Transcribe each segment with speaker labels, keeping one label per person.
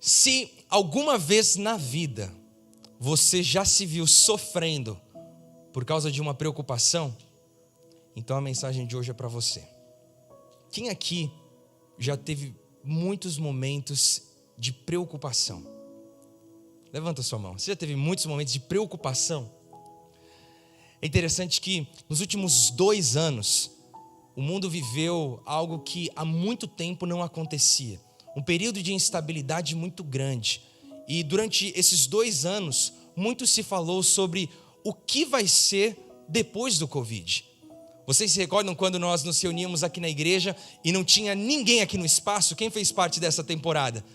Speaker 1: Se alguma vez na vida você já se viu sofrendo por causa de uma preocupação, então a mensagem de hoje é para você. Quem aqui já teve muitos momentos de preocupação? Levanta sua mão. Você já teve muitos momentos de preocupação? É interessante que nos últimos 2 anos, o mundo viveu algo que há muito tempo não acontecia. Um período de instabilidade muito grande. E durante esses 2 anos, muito se falou sobre o que vai ser depois do Covid. Vocês se recordam quando nós nos reuníamos aqui na igreja e não tinha ninguém aqui no espaço? Quem fez parte dessa temporada?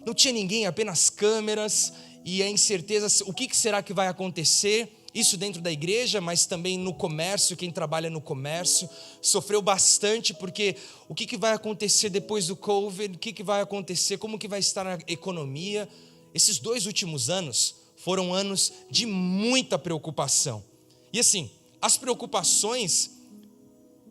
Speaker 1: Não tinha ninguém, apenas câmeras e a incerteza, o que será que vai acontecer? Isso dentro da igreja, mas também no comércio, quem trabalha no comércio sofreu bastante, porque o que vai acontecer depois do Covid, o que vai acontecer, como que vai estar a economia. Esses 2 últimos anos foram anos de muita preocupação. E assim, as preocupações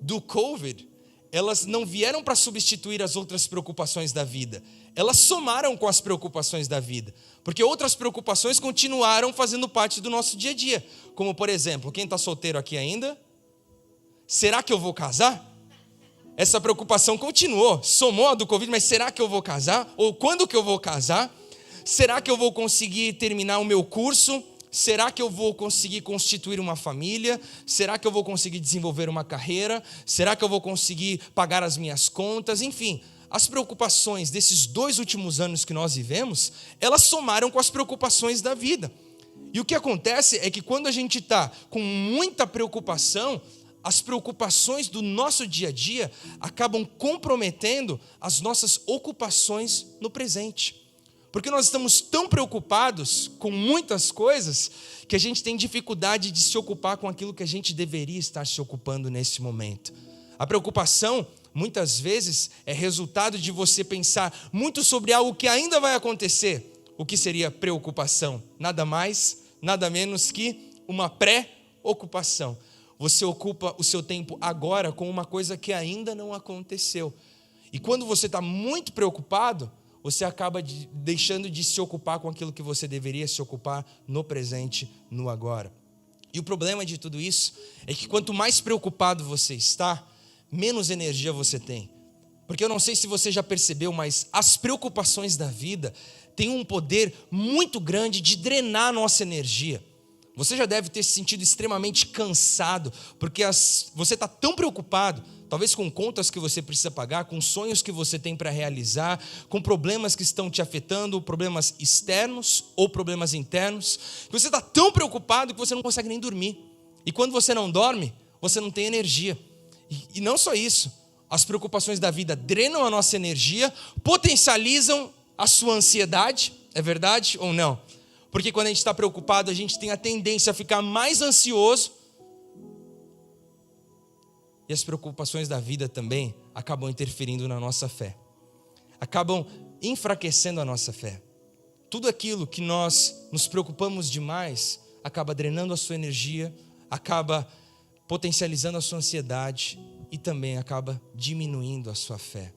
Speaker 1: do Covid, elas não vieram para substituir as outras preocupações da vida. Elas somaram com as preocupações da vida. Porque outras preocupações continuaram fazendo parte do nosso dia a dia. Como, por exemplo, quem está solteiro aqui ainda? Será que eu vou casar? Essa preocupação continuou, somou a do Covid, mas será que eu vou casar? Ou quando que eu vou casar? Será que eu vou conseguir terminar o meu curso? Será que eu vou conseguir constituir uma família? Será que eu vou conseguir desenvolver uma carreira? Será que eu vou conseguir pagar as minhas contas? Enfim, as preocupações desses 2 últimos anos que nós vivemos, elas somaram com as preocupações da vida. E o que acontece é que quando a gente está com muita preocupação, as preocupações do nosso dia a dia acabam comprometendo as nossas ocupações no presente. Porque nós estamos tão preocupados com muitas coisas que a gente tem dificuldade de se ocupar com aquilo que a gente deveria estar se ocupando nesse momento. A preocupação, muitas vezes, é resultado de você pensar muito sobre algo que ainda vai acontecer. O que seria preocupação? Nada mais, nada menos que uma pré-ocupação. Você ocupa o seu tempo agora com uma coisa que ainda não aconteceu. E quando você está muito preocupado, você acaba deixando de se ocupar com aquilo que você deveria se ocupar no presente, no agora. E o problema de tudo isso é que quanto mais preocupado você está, menos energia você tem. Porque eu não sei se você já percebeu, mas as preocupações da vida têm um poder muito grande de drenar a nossa energia. Você já deve ter se sentido extremamente cansado, porque você está tão preocupado, talvez com contas que você precisa pagar, com sonhos que você tem para realizar, com problemas que estão te afetando, problemas externos ou problemas internos, que você está tão preocupado que você não consegue nem dormir. E quando você não dorme, você não tem energia. E não só isso, as preocupações da vida drenam a nossa energia, potencializam a sua ansiedade, é verdade ou não? Porque quando a gente está preocupado, a gente tem a tendência a ficar mais ansioso. E as preocupações da vida também acabam interferindo na nossa fé. Acabam enfraquecendo a nossa fé. Tudo aquilo que nós nos preocupamos demais acaba drenando a sua energia, acaba potencializando a sua ansiedade e também acaba diminuindo a sua fé.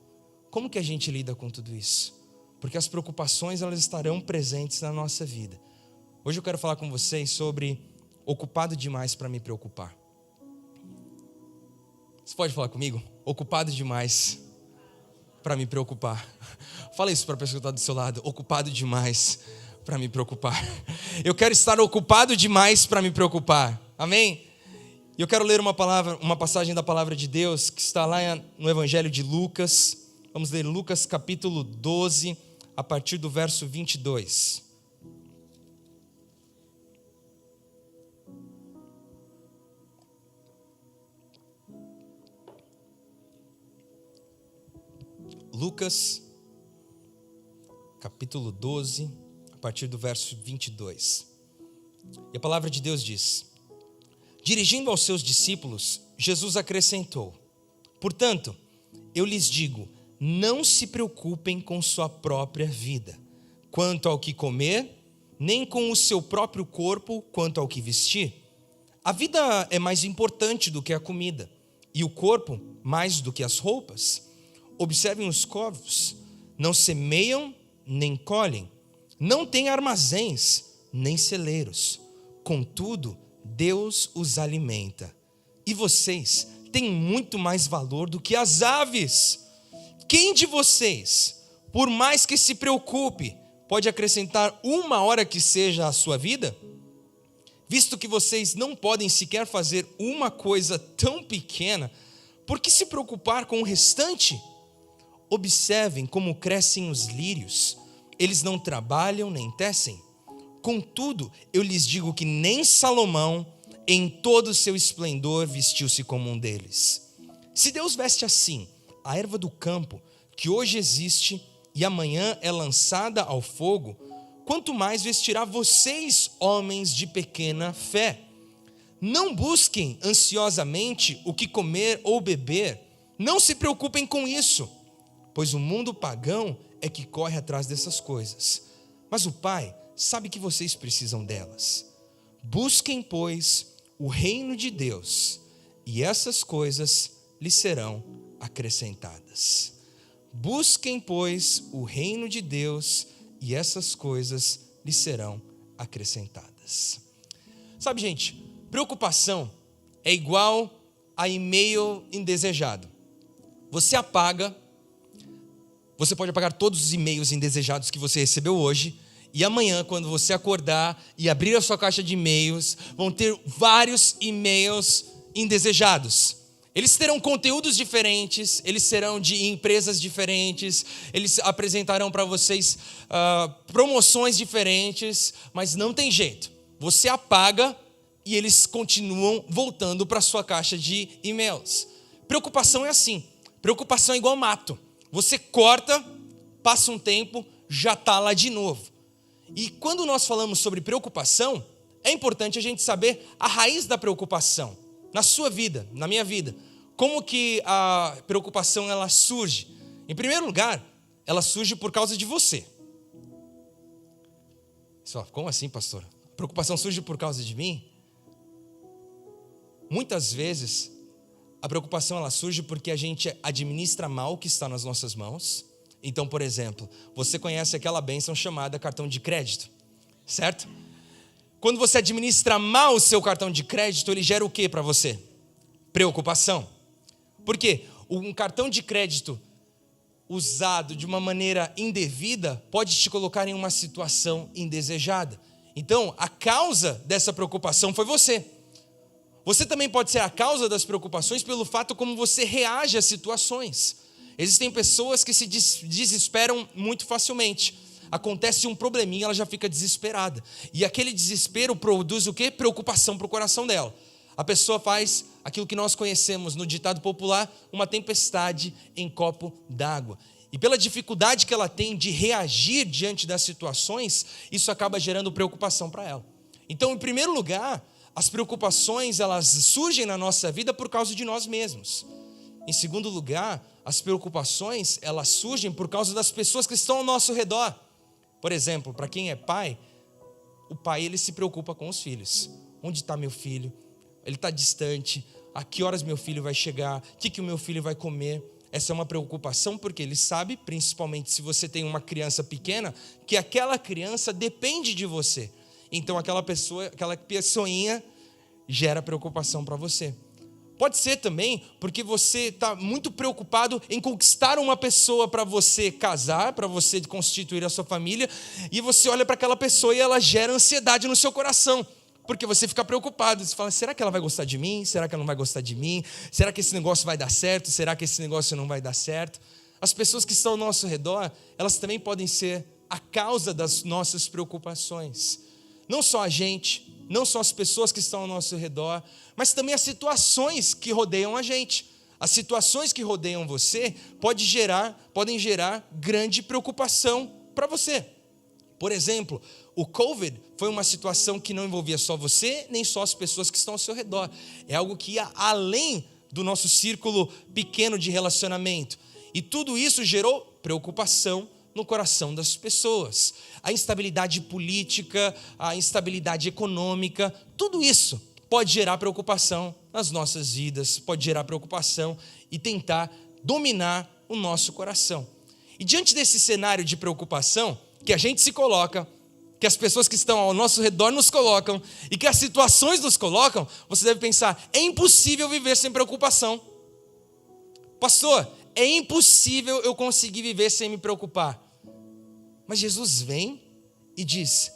Speaker 1: Como que a gente lida com tudo isso? Porque as preocupações, elas estarão presentes na nossa vida. Hoje eu quero falar com vocês sobre ocupado demais para me preocupar. Você pode falar comigo? Ocupado demais para me preocupar. Fala isso para a pessoa que está do seu lado. Ocupado demais para me preocupar. Eu quero estar ocupado demais para me preocupar. Amém? E eu quero ler uma passagem da palavra de Deus que está lá no Evangelho de Lucas. Vamos ler Lucas capítulo 12, a partir do verso 22. Lucas, capítulo 12, a partir do verso 22. E a palavra de Deus diz: dirigindo aos seus discípulos, Jesus acrescentou: portanto, eu lhes digo, não se preocupem com sua própria vida, quanto ao que comer, nem com o seu próprio corpo, quanto ao que vestir. A vida é mais importante do que a comida, e o corpo mais do que as roupas. Observem os corvos, não semeiam nem colhem, Não têm armazéns, nem celeiros. Contudo, Deus os alimenta. E vocês têm muito mais valor do que as aves. Quem de vocês, por mais que se preocupe, pode acrescentar 1 hora que seja à sua vida? Visto que vocês não podem sequer fazer uma coisa tão pequena, por que se preocupar com o restante? Observem como crescem os lírios. Eles não trabalham nem tecem. Contudo, eu lhes digo que nem Salomão, em todo o seu esplendor, vestiu-se como um deles. Se Deus veste assim a erva do campo, que hoje existe e amanhã é lançada ao fogo, quanto mais vestirá vocês, homens de pequena fé. Não busquem ansiosamente o que comer ou beber. Não se preocupem com isso, pois o mundo pagão é que corre atrás dessas coisas. Mas o Pai sabe que vocês precisam delas. Busquem, pois, o reino de Deus, e essas coisas lhes serão acrescentadas. Busquem, pois, o reino de Deus, e essas coisas lhes serão acrescentadas. Sabe, gente, preocupação é igual a e-mail indesejado. Você apaga, você pode apagar todos os e-mails indesejados que você recebeu hoje, e amanhã, quando você acordar e abrir a sua caixa de e-mails, vão ter vários e-mails indesejados. Eles terão conteúdos diferentes, eles serão de empresas diferentes, eles apresentarão para vocês promoções diferentes, mas não tem jeito. Você apaga e eles continuam voltando para a sua caixa de e-mails. Preocupação é assim, preocupação é igual mato. Você corta, passa um tempo, já está lá de novo. E quando nós falamos sobre preocupação, é importante a gente saber a raiz da preocupação. Na sua vida, na minha vida, como que a preocupação ela surge? Em primeiro lugar, ela surge por causa de você. Só, como assim, pastor? A preocupação surge por causa de mim? Muitas vezes, a preocupação ela surge porque a gente administra mal o que está nas nossas mãos. Então, por exemplo, você conhece aquela bênção chamada cartão de crédito, certo? Quando você administra mal o seu cartão de crédito, ele gera o que para você? Preocupação. Por quê? Um cartão de crédito usado de uma maneira indevida pode te colocar em uma situação indesejada. Então, a causa dessa preocupação foi você. Você também pode ser a causa das preocupações pelo fato como você reage às situações. Existem pessoas que se desesperam muito facilmente. Acontece um probleminha, ela já fica desesperada. E aquele desespero produz o quê? Preocupação para o coração dela. A pessoa faz aquilo que nós conhecemos no ditado popular, uma tempestade em copo d'água. E pela dificuldade que ela tem de reagir diante das situações, isso acaba gerando preocupação para ela. Então, em primeiro lugar, as preocupações elas surgem na nossa vida por causa de nós mesmos. Em segundo lugar, as preocupações elas surgem por causa das pessoas que estão ao nosso redor. Por exemplo, para quem é pai, o pai ele se preocupa com os filhos. Onde está meu filho? Ele está distante. A que horas meu filho vai chegar? O que o meu filho vai comer? Essa é uma preocupação porque ele sabe, principalmente se você tem uma criança pequena, que aquela criança depende de você. Então aquela pessoinha gera preocupação para você. Pode ser também porque você está muito preocupado em conquistar uma pessoa para você casar, para você constituir a sua família, e você olha para aquela pessoa e ela gera ansiedade no seu coração, porque você fica preocupado, você fala, será que ela vai gostar de mim? Será que ela não vai gostar de mim? Será que esse negócio vai dar certo? Será que esse negócio não vai dar certo? As pessoas que estão ao nosso redor, elas também podem ser a causa das nossas preocupações. Não só a gente, não só as pessoas que estão ao nosso redor, mas também as situações que rodeiam a gente. As situações que rodeiam você podem gerar grande preocupação para você. Por exemplo, o COVID foi uma situação que não envolvia só você, nem só as pessoas que estão ao seu redor. É algo que ia além do nosso círculo pequeno de relacionamento. E tudo isso gerou preocupação no coração das pessoas. A instabilidade política, a instabilidade econômica, tudo isso pode gerar preocupação nas nossas vidas, pode gerar preocupação e tentar dominar o nosso coração. E diante desse cenário de preocupação, que a gente se coloca, que as pessoas que estão ao nosso redor nos colocam e que as situações nos colocam, você deve pensar: é impossível viver sem preocupação. Pastor, é impossível eu conseguir viver sem me preocupar. Mas Jesus vem e diz: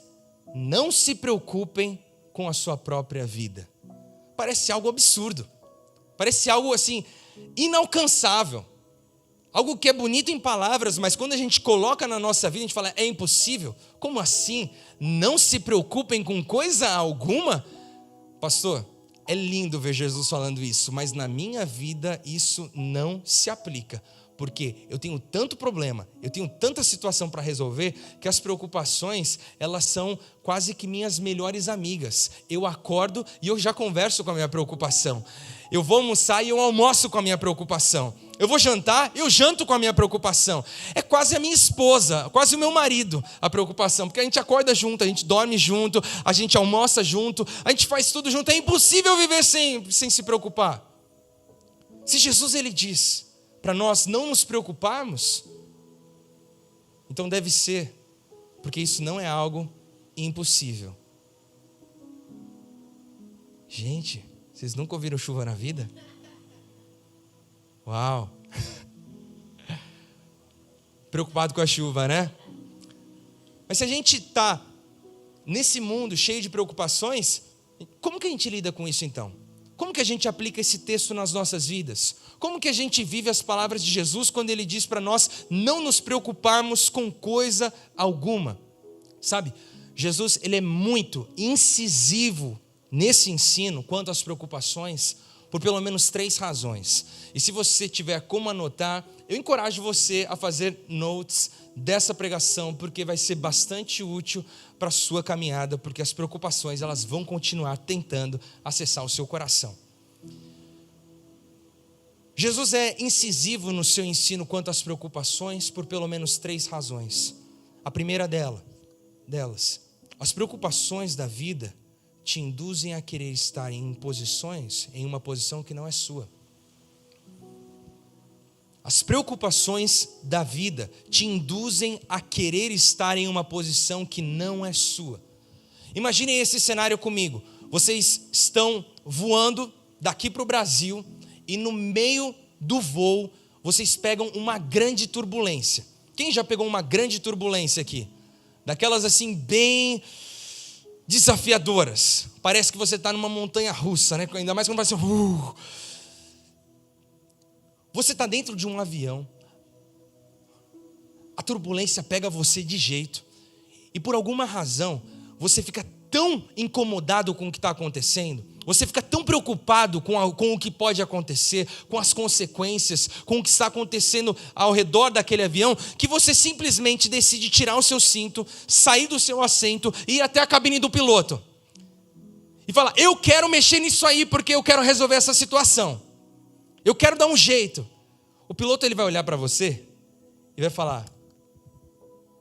Speaker 1: não se preocupem com a sua própria vida. Parece algo absurdo, parece algo assim inalcançável, algo que é bonito em palavras, mas quando a gente coloca na nossa vida, a gente fala: é impossível? Como assim? Não se preocupem com coisa alguma? Pastor, é lindo ver Jesus falando isso, mas na minha vida isso não se aplica. Porque eu tenho tanto problema, eu tenho tanta situação para resolver, que as preocupações, elas são quase que minhas melhores amigas. Eu acordo e eu já converso com a minha preocupação. Eu vou almoçar e eu almoço com a minha preocupação. Eu vou jantar, eu janto com a minha preocupação. É quase a minha esposa, quase o meu marido, a preocupação. Porque a gente acorda junto, a gente dorme junto, a gente almoça junto, a gente faz tudo junto. É impossível viver sem se preocupar. Se Jesus, ele diz para nós não nos preocuparmos, então deve ser, porque isso não é algo impossível. Gente, vocês nunca ouviram chuva na vida? Uau! Preocupado com a chuva, né? Mas se a gente está nesse mundo cheio de preocupações, como que a gente lida com isso então? Como que a gente aplica esse texto nas nossas vidas? Como que a gente vive as palavras de Jesus quando ele diz para nós não nos preocuparmos com coisa alguma? Sabe, Jesus, ele é muito incisivo nesse ensino quanto às preocupações, por pelo menos 3 razões. E se você tiver como anotar, eu encorajo você a fazer notes dessa pregação, porque vai ser bastante útil para a sua caminhada, porque as preocupações, elas vão continuar tentando acessar o seu coração. Jesus é incisivo no seu ensino quanto às preocupações por pelo menos 3 razões. A primeira delas, as preocupações da vida te induzem a querer estar em uma posição que não é sua. As preocupações da vida te induzem a querer estar em uma posição que não é sua. Imaginem esse cenário comigo. Vocês estão voando daqui para o Brasil e no meio do voo vocês pegam uma grande turbulência. Quem já pegou uma grande turbulência aqui? Daquelas assim bem desafiadoras. Parece que você está numa montanha russa, né? Ainda mais quando vai assim. Você está dentro de um avião. A turbulência pega você de jeito. E por alguma razão, você fica tão incomodado com o que está acontecendo. Você fica tão preocupado com o que pode acontecer, com as consequências, com o que está acontecendo ao redor daquele avião, que você simplesmente decide tirar o seu cinto, sair do seu assento e ir até a cabine do piloto. E falar: eu quero mexer nisso aí porque eu quero resolver essa situação. Eu quero dar um jeito. O piloto, ele vai olhar para você e vai falar: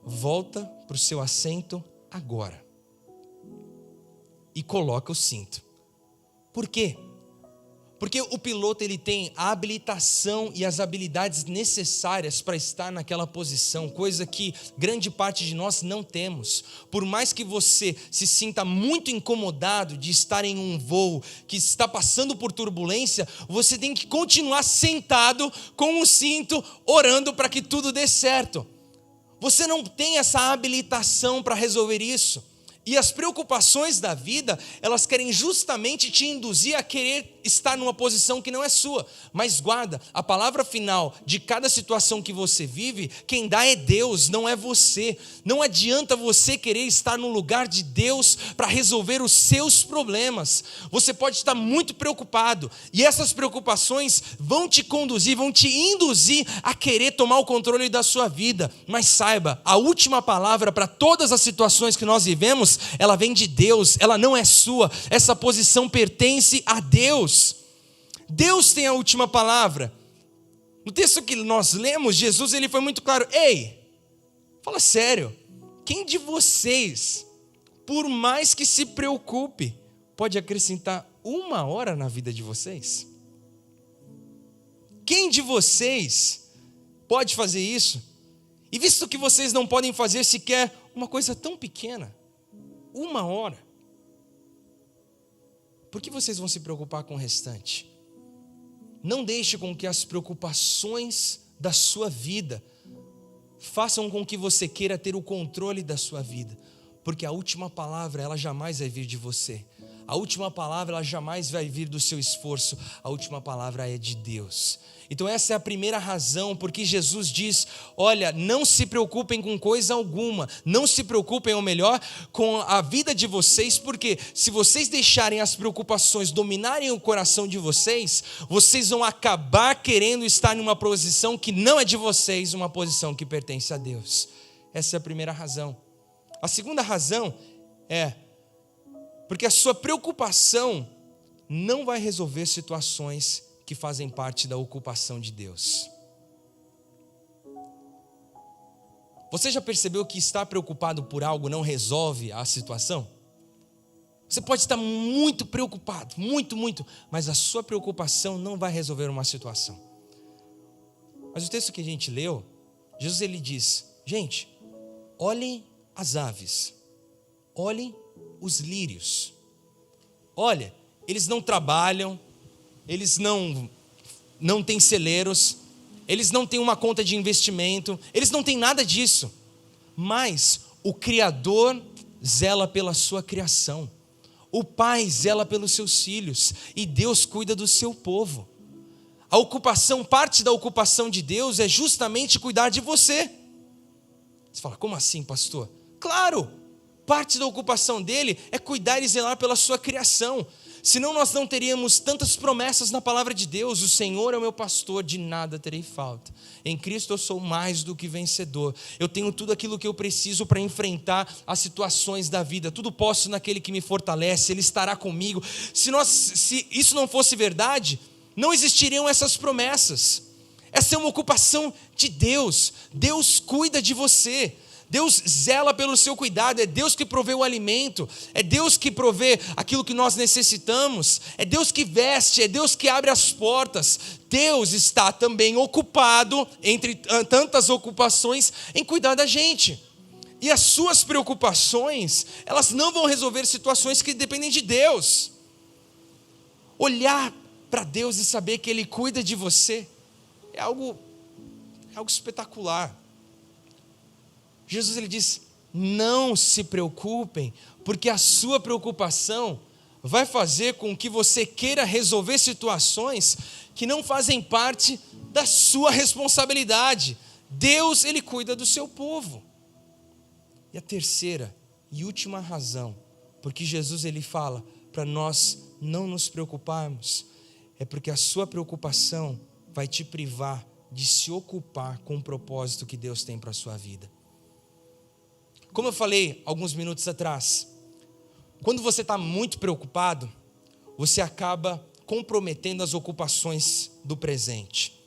Speaker 1: volta para o seu assento agora. E coloca o cinto. Por quê? Porque o piloto, ele tem a habilitação e as habilidades necessárias para estar naquela posição, coisa que grande parte de nós não temos. Por mais que você se sinta muito incomodado de estar em um voo que está passando por turbulência, você tem que continuar sentado com o cinto, orando para que tudo dê certo. Você não tem essa habilitação para resolver isso. E as preocupações da vida, elas querem justamente te induzir a querer estar numa posição que não é sua. Mas guarda, a palavra final de cada situação que você vive, quem dá é Deus, não é você. Não adianta você querer estar no lugar de Deus para resolver os seus problemas. Você pode estar muito preocupado, e essas preocupações vão te conduzir, vão te induzir a querer tomar o controle da sua vida. Mas saiba, a última palavra para todas as situações que nós vivemos, ela vem de Deus, ela não é sua. Essa posição pertence a Deus. Deus tem a última palavra. No texto que nós lemos, Jesus, ele foi muito claro: ei, fala sério, quem de vocês, por mais que se preocupe, pode acrescentar 1 hora na vida de vocês? Quem de vocês pode fazer isso? E visto que vocês não podem fazer sequer uma coisa tão pequena, 1 hora, por que vocês vão se preocupar com o restante? Não deixe com que as preocupações da sua vida façam com que você queira ter o controle da sua vida, porque a última palavra, ela jamais vai vir de você. A última palavra, ela jamais vai vir do seu esforço. A última palavra é de Deus. Então essa é a primeira razão porque Jesus diz: olha, não se preocupem com coisa alguma, não se preocupem, ou melhor, com a vida de vocês, porque se vocês deixarem as preocupações dominarem o coração de vocês, vocês vão acabar querendo estar numa posição que não é de vocês, uma posição que pertence a Deus. Essa é a primeira razão. A segunda razão é porque a sua preocupação não vai resolver situações que fazem parte da ocupação de Deus. Você já percebeu que estar preocupado por algo não resolve a situação? Você pode estar muito preocupado, muito, mas a sua preocupação não vai resolver uma situação. Mas o texto que a gente leu, Jesus ele diz: gente, olhem as aves, olhem os lírios. Olha, eles não trabalham, eles não têm celeiros, eles não têm uma conta de investimento, eles não têm nada disso. Mas o Criador zela pela sua criação. O Pai zela pelos seus filhos e Deus cuida do seu povo. A ocupação, parte da ocupação de Deus é justamente cuidar de você. Você fala, como assim, pastor? Claro! Parte da ocupação dele é cuidar e zelar pela sua criação. Senão nós não teríamos tantas promessas na palavra de Deus. O Senhor é o meu pastor, de nada terei falta. Em Cristo eu sou mais do que vencedor. Eu tenho tudo aquilo que eu preciso para enfrentar as situações da vida. Tudo posso naquele que me fortalece, Ele estará comigo. Se isso não fosse verdade, não existiriam essas promessas. Essa é uma ocupação de Deus. Deus cuida de você. Deus zela pelo seu cuidado, é Deus que provê o alimento, é Deus que provê aquilo que nós necessitamos, é Deus que veste, é Deus que abre as portas. Deus está também ocupado, entre tantas ocupações, em cuidar da gente. E as suas preocupações, elas não vão resolver situações que dependem de Deus. Olhar para Deus e saber que Ele cuida de você é algo espetacular. Jesus ele diz: não se preocupem, porque a sua preocupação vai fazer com que você queira resolver situações que não fazem parte da sua responsabilidade. Deus ele cuida do seu povo. E a terceira e última razão, porque Jesus ele fala para nós não nos preocuparmos, é porque a sua preocupação vai te privar de se ocupar com o propósito que Deus tem para a sua vida. Como eu falei alguns minutos atrás, quando você está muito preocupado, você acaba comprometendo as ocupações do presente.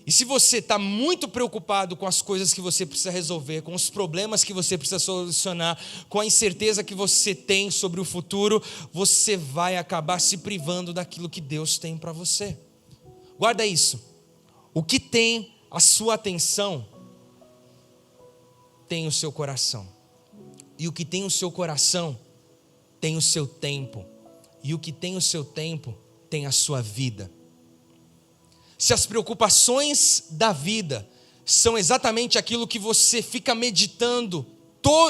Speaker 1: E se você está muito preocupado com as coisas que você precisa resolver, com os problemas que você precisa solucionar, com a incerteza que você tem sobre o futuro, você vai acabar se privando daquilo que Deus tem para você. Guarda isso. O que tem a sua atenção tem o seu coração. E o que tem o seu coração tem o seu tempo. E o que tem o seu tempo tem a sua vida. Se as preocupações da vida são exatamente aquilo que você fica meditando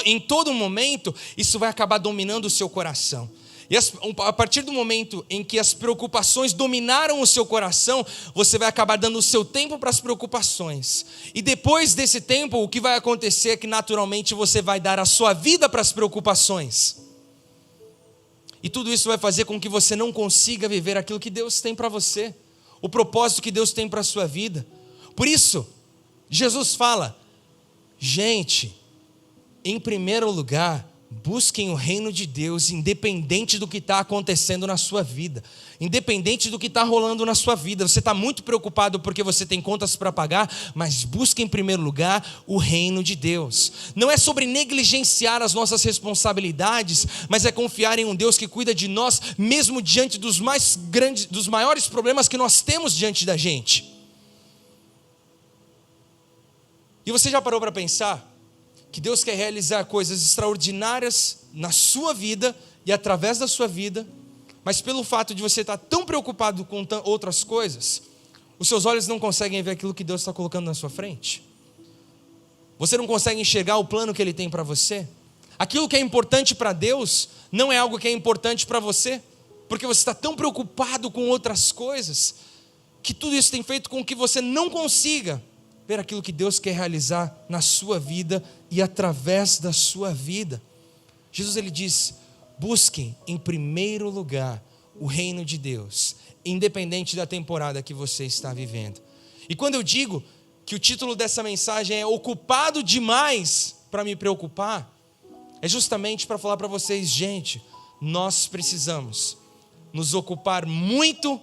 Speaker 1: em todo momento, isso vai acabar dominando o seu coração. E a partir do momento em que as preocupações dominaram o seu coração, você vai acabar dando o seu tempo para as preocupações. E depois desse tempo, o que vai acontecer é que naturalmente você vai dar a sua vida para as preocupações. E tudo isso vai fazer com que você não consiga viver aquilo que Deus tem para você, o propósito que Deus tem para a sua vida. Por isso, Jesus fala: gente, em primeiro lugar, busquem o reino de Deus, independente do que está acontecendo na sua vida, independente do que está rolando na sua vida. Você está muito preocupado porque você tem contas para pagar, mas busque em primeiro lugar o reino de Deus. Não é sobre negligenciar as nossas responsabilidades, mas é confiar em um Deus que cuida de nós, mesmo diante dos maiores problemas que nós temos diante da gente. E você já parou para pensar que Deus quer realizar coisas extraordinárias na sua vida e através da sua vida, mas pelo fato de você estar tão preocupado com outras coisas, os seus olhos não conseguem ver aquilo que Deus está colocando na sua frente? Você não consegue enxergar o plano que Ele tem para você? Aquilo que é importante para Deus não é algo que é importante para você, porque você está tão preocupado com outras coisas, que tudo isso tem feito com que você não consiga ver aquilo que Deus quer realizar na sua vida e através da sua vida. Jesus, ele diz: busquem em primeiro lugar o reino de Deus, independente da temporada que você está vivendo. E quando eu digo que o título dessa mensagem é ocupado demais para me preocupar, é justamente para falar para vocês, gente, nós precisamos nos ocupar muito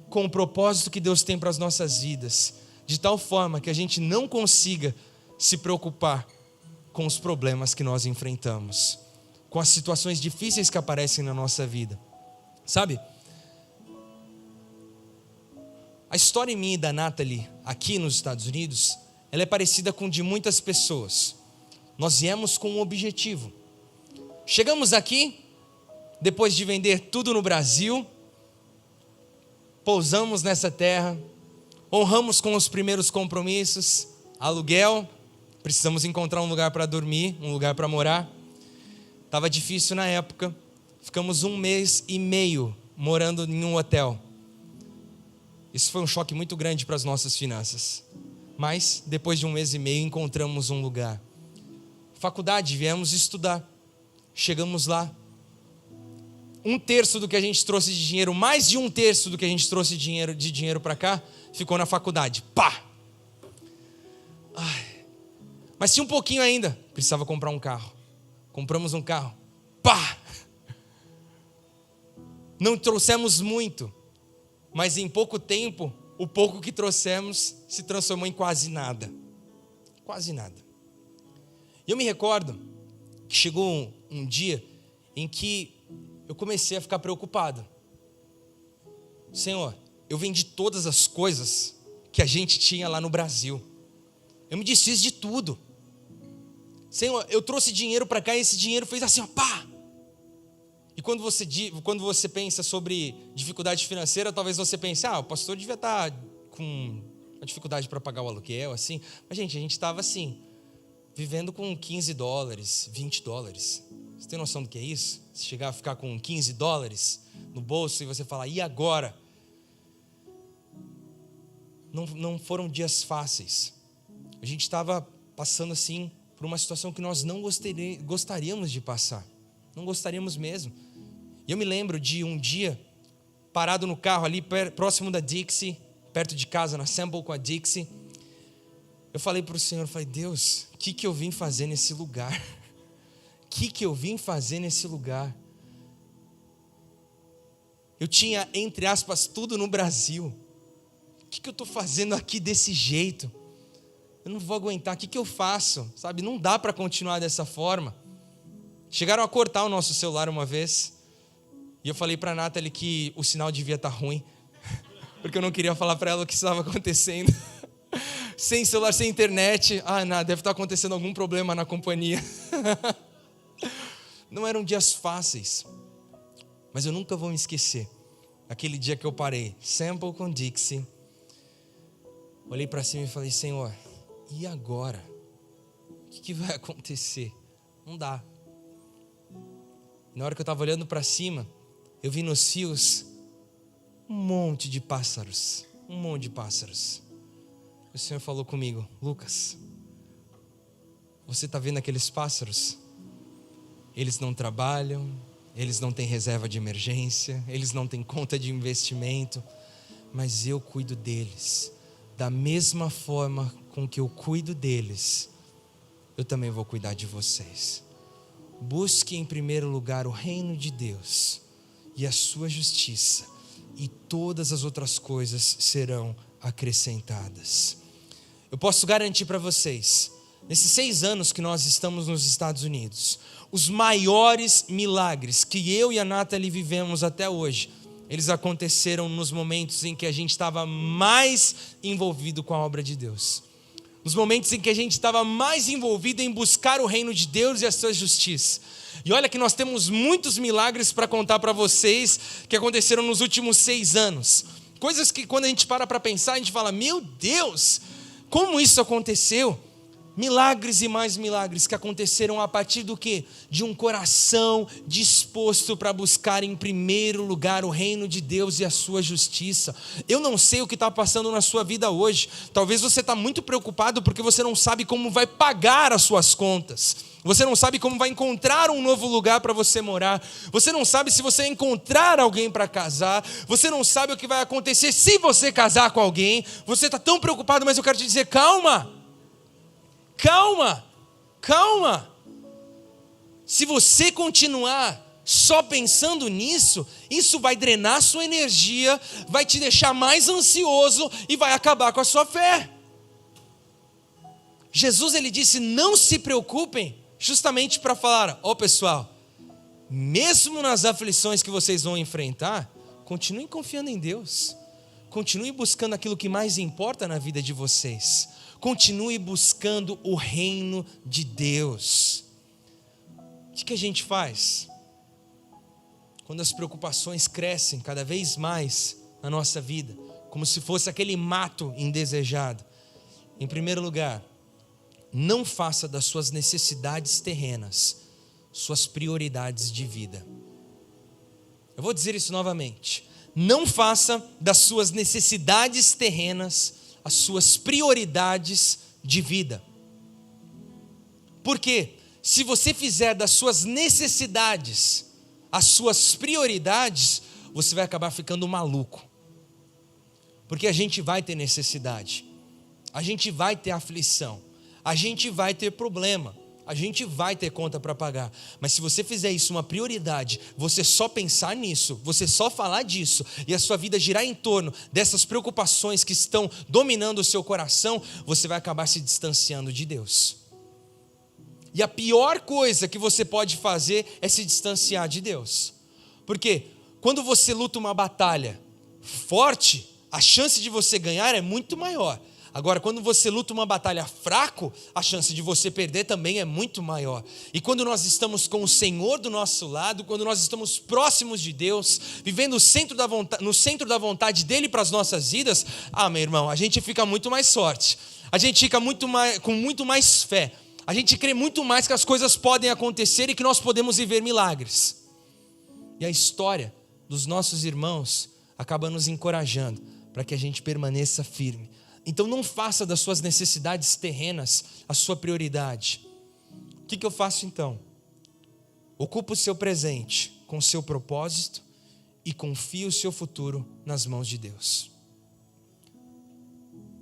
Speaker 1: com o propósito que Deus tem para as nossas vidas, de tal forma que a gente não consiga se preocupar com os problemas que nós enfrentamos, com as situações difíceis que aparecem na nossa vida. Sabe? A história minha e da Nathalie aqui nos Estados Unidos, ela é parecida com de muitas pessoas. Nós viemos com um objetivo. Chegamos aqui, depois de vender tudo no Brasil, pousamos nessa terra, honramos com os primeiros compromissos, aluguel, precisamos encontrar um lugar para dormir, um lugar para morar. Estava difícil na época, ficamos 1 mês e meio morando em um hotel. Isso foi um choque muito grande para as nossas finanças. Mas, depois de 1 mês e meio, encontramos um lugar. Faculdade, viemos estudar. Chegamos lá. 1/3 do que a gente trouxe de dinheiro, mais de 1/3 do que a gente trouxe de dinheiro para cá, ficou na faculdade. Pá! Ai. Mas tinha um pouquinho ainda. Precisava comprar um carro. Compramos um carro. Pá! Não trouxemos muito, mas em pouco tempo, o pouco que trouxemos se transformou em quase nada. Quase nada. E eu me recordo que chegou um dia em que eu comecei a ficar preocupado. Senhor, eu vendi todas as coisas que a gente tinha lá no Brasil. Eu me desfiz de tudo. Senhor, eu trouxe dinheiro para cá e esse dinheiro fez assim, ó, pá! E quando você pensa sobre dificuldade financeira, talvez você pense, o pastor devia estar com uma dificuldade para pagar o aluguel, assim. Mas, gente, a gente estava assim, vivendo com $15, $20. Você tem noção do que é isso? Se chegar a ficar com $15 no bolso e você falar, e agora? Não foram dias fáceis. A gente estava passando assim por uma situação que nós não gostaríamos de passar. Não gostaríamos mesmo. E eu me lembro de um dia, parado no carro ali, próximo da Dixie, perto de casa, na Sample com a Dixie. Eu falei para o Senhor, Deus, o que eu vim fazer nesse lugar? O que eu vim fazer nesse lugar? Eu tinha, entre aspas, tudo no Brasil. O que eu estou fazendo aqui desse jeito? Eu não vou aguentar, o que eu faço? Sabe, não dá para continuar dessa forma. Chegaram a cortar o nosso celular uma vez. E eu falei para a Nathalie que o sinal devia estar ruim. Porque eu não queria falar para ela o que estava acontecendo. Sem celular, sem internet. Deve estar acontecendo algum problema na companhia. Não eram dias fáceis. Mas eu nunca vou me esquecer. Aquele dia que eu parei, Sample com Dixie. Olhei para cima e falei, Senhor, e agora? O que vai acontecer? Não dá. Na hora que eu estava olhando para cima, eu vi nos fios um monte de pássaros. Um monte de pássaros. O Senhor falou comigo, Lucas, você está vendo aqueles pássaros? Eles não trabalham, eles não têm reserva de emergência, eles não têm conta de investimento, mas eu cuido deles. Da mesma forma com que eu cuido deles, eu também vou cuidar de vocês. Busque em primeiro lugar o reino de Deus e a sua justiça, e todas as outras coisas serão acrescentadas. Eu posso garantir para vocês, nesses 6 anos que nós estamos nos Estados Unidos, os maiores milagres que eu e a Nathalie vivemos até hoje, eles aconteceram nos momentos em que a gente estava mais envolvido com a obra de Deus. nos momentos em que a gente estava mais envolvido em buscar o reino de Deus e a sua justiça. E olha que nós temos muitos milagres para contar para vocês que aconteceram nos últimos 6 anos. Coisas que quando a gente para pensar, a gente fala, meu Deus, como isso aconteceu? Milagres e mais milagres que aconteceram a partir do quê? De um coração disposto para buscar em primeiro lugar o reino de Deus e a sua justiça. Eu não sei o que está passando na sua vida hoje. Talvez você está muito preocupado porque você não sabe como vai pagar as suas contas. Você não sabe como vai encontrar um novo lugar para você morar. Você não sabe se você vai encontrar alguém para casar. Você não sabe o que vai acontecer se você casar com alguém. Você está tão preocupado, mas eu quero te dizer, calma. Calma, calma. Se você continuar só pensando nisso, isso vai drenar sua energia, vai te deixar mais ansioso e vai acabar com a sua fé. Jesus, ele disse, não se preocupem, justamente para falar, pessoal, mesmo nas aflições que vocês vão enfrentar, continuem confiando em Deus. Continuem buscando aquilo que mais importa na vida de vocês. Continue buscando o reino de Deus. O que a gente faz? Quando as preocupações crescem cada vez mais na nossa vida, como se fosse aquele mato indesejado. Em primeiro lugar, não faça das suas necessidades terrenas suas prioridades de vida. Eu vou dizer isso novamente. Não faça das suas necessidades terrenas as suas prioridades de vida. Porque se você fizer das suas necessidades as suas prioridades, você vai acabar ficando maluco. Porque a gente vai ter necessidade, a gente vai ter aflição, a gente vai ter problema, a gente vai ter conta para pagar. Mas se você fizer isso uma prioridade, você só pensar nisso, você só falar disso, e a sua vida girar em torno dessas preocupações que estão dominando o seu coração, você vai acabar se distanciando de Deus. E a pior coisa que você pode fazer é se distanciar de Deus. Porque quando você luta uma batalha forte, a chance de você ganhar é muito maior. Agora, quando você luta uma batalha fraco, a chance de você perder também é muito maior. E quando nós estamos com o Senhor do nosso lado, quando nós estamos próximos de Deus, vivendo no centro da vontade dEle para as nossas vidas, meu irmão, a gente fica muito mais forte. A gente fica com muito mais fé. A gente crê muito mais que as coisas podem acontecer e que nós podemos viver milagres. E a história dos nossos irmãos acaba nos encorajando para que a gente permaneça firme. Então não faça das suas necessidades terrenas a sua prioridade. O que eu faço então? Ocupa o seu presente com o seu propósito e confie o seu futuro nas mãos de Deus.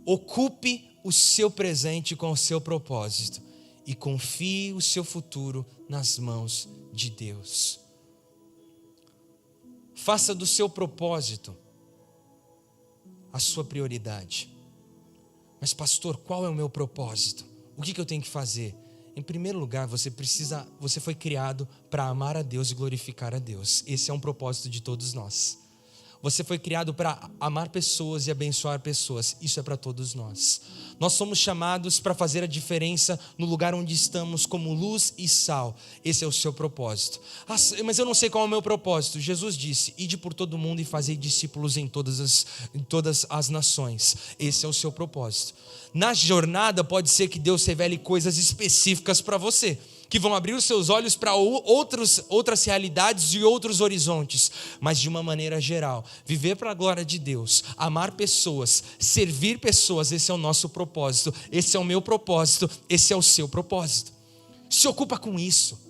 Speaker 1: Ocupe o seu presente com o seu propósito e confie o seu futuro nas mãos de Deus. Faça do seu propósito a sua prioridade. Mas pastor, qual é o meu propósito? O que eu tenho que fazer? Em primeiro lugar, você foi criado para amar a Deus e glorificar a Deus. Esse é um propósito de todos nós. Você foi criado para amar pessoas e abençoar pessoas. Isso é para todos nós. Nós somos chamados para fazer a diferença no lugar onde estamos como luz e sal. Esse é o seu propósito. Mas eu não sei qual é o meu propósito. Jesus disse, ide por todo mundo e fazei discípulos em todas as nações. Esse é o seu propósito. Na jornada pode ser que Deus revele coisas específicas para você, que vão abrir os seus olhos para outras realidades e outros horizontes, mas de uma maneira geral, viver para a glória de Deus, amar pessoas, servir pessoas, esse é o nosso propósito, esse é o meu propósito, esse é o seu propósito. Se ocupa com isso,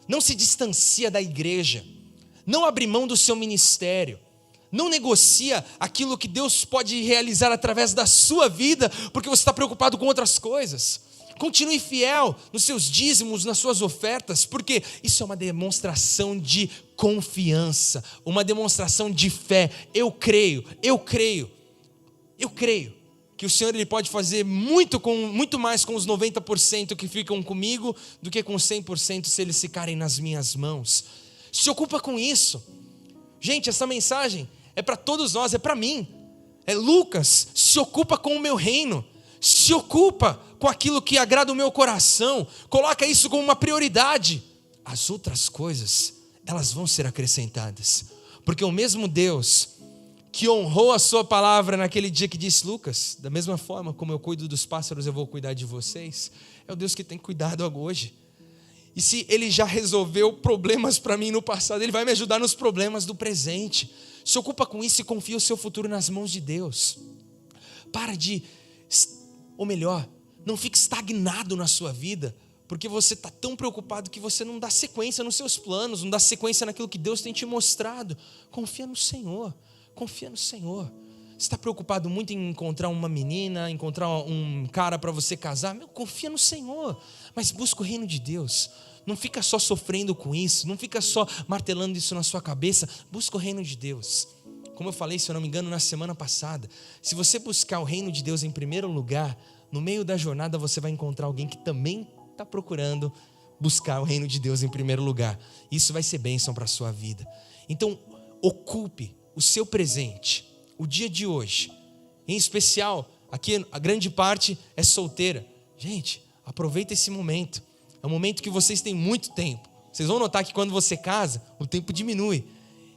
Speaker 1: não se distancia da igreja, não abre mão do seu ministério, não negocia aquilo que Deus pode realizar através da sua vida, porque você está preocupado com outras coisas. Continue fiel nos seus dízimos, nas suas ofertas, porque isso é uma demonstração de confiança, uma demonstração de fé. Eu creio que o Senhor ele pode fazer muito mais com os 90% que ficam comigo do que com 100% se eles ficarem nas minhas mãos. Se ocupa com isso. Gente, essa mensagem é para todos nós, é para mim. Lucas, se ocupa com o meu reino. Se ocupa com aquilo que agrada o meu coração. Coloca isso como uma prioridade. As outras coisas, elas vão ser acrescentadas. Porque o mesmo Deus que honrou a sua palavra naquele dia que disse: Lucas, da mesma forma como eu cuido dos pássaros, eu vou cuidar de vocês. É o Deus que tem cuidado hoje. E se Ele já resolveu problemas para mim no passado, Ele vai me ajudar nos problemas do presente. Se ocupa com isso e confia o seu futuro nas mãos de Deus. Para de, ou melhor, não fique estagnado na sua vida, porque você está tão preocupado que você não dá sequência nos seus planos, não dá sequência naquilo que Deus tem te mostrado. Confia no Senhor, confia no Senhor. Você está preocupado muito em encontrar uma menina, encontrar um cara para você casar? Confia no Senhor, mas busca o reino de Deus. Não fica só sofrendo com isso, não fica só martelando isso na sua cabeça. Busca o reino de Deus. Como eu falei, se eu não me engano, na semana passada, se você buscar o reino de Deus em primeiro lugar, no meio da jornada você vai encontrar alguém que também está procurando buscar o reino de Deus em primeiro lugar. Isso vai ser bênção para a sua vida. Então, ocupe o seu presente, o dia de hoje. Em especial, aqui a grande parte é solteira. Gente, aproveita esse momento. É um momento que vocês têm muito tempo. Vocês vão notar que quando você casa, o tempo diminui.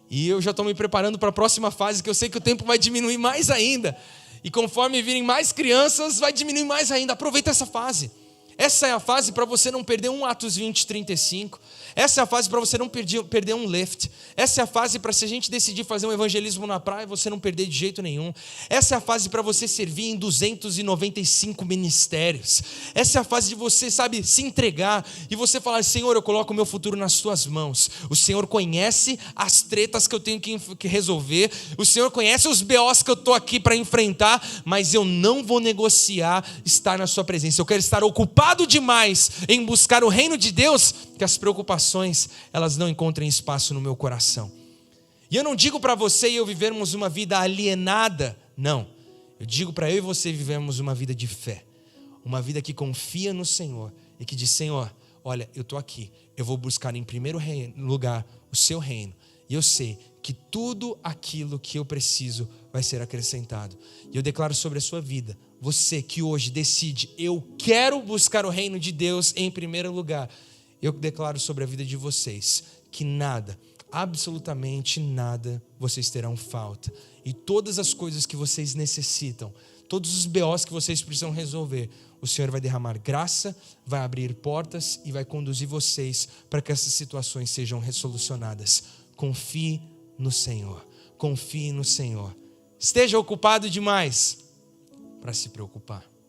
Speaker 1: E eu já estou me preparando para a próxima fase, que eu sei que o tempo vai diminuir mais ainda. E conforme virem mais crianças, vai diminuir mais ainda. Aproveita essa fase. Essa é a fase para você não perder um Atos 20:35. Essa é a fase para você não perder um lift. Essa é a fase para, se a gente decidir fazer um evangelismo na praia, você não perder de jeito nenhum. Essa é a fase para você servir em 295 ministérios. Essa é a fase de você, se entregar e você falar: Senhor, eu coloco o meu futuro nas tuas mãos. O Senhor conhece as tretas que eu tenho que resolver. O Senhor conhece os BOs que eu estou aqui para enfrentar, mas eu não vou negociar estar na sua presença. Eu quero estar ocupado demais em buscar o reino de Deus, que as preocupações, elas não encontrem espaço no meu coração. E eu não digo para você e eu vivermos uma vida alienada, não. Eu digo para eu e você vivermos uma vida de fé, uma vida que confia no Senhor e que diz: Senhor, olha, eu estou aqui, eu vou buscar em primeiro lugar o seu reino, e eu sei que tudo aquilo que eu preciso vai ser acrescentado. E eu declaro sobre a sua vida, você que hoje decide: eu quero buscar o reino de Deus em primeiro lugar, eu declaro sobre a vida de vocês que nada, absolutamente nada, vocês terão falta. E todas as coisas que vocês necessitam, todos os BOs que vocês precisam resolver, o Senhor vai derramar graça, vai abrir portas e vai conduzir vocês para que essas situações sejam resolucionadas. Confie no Senhor, confie no Senhor. Esteja ocupado demais para se preocupar.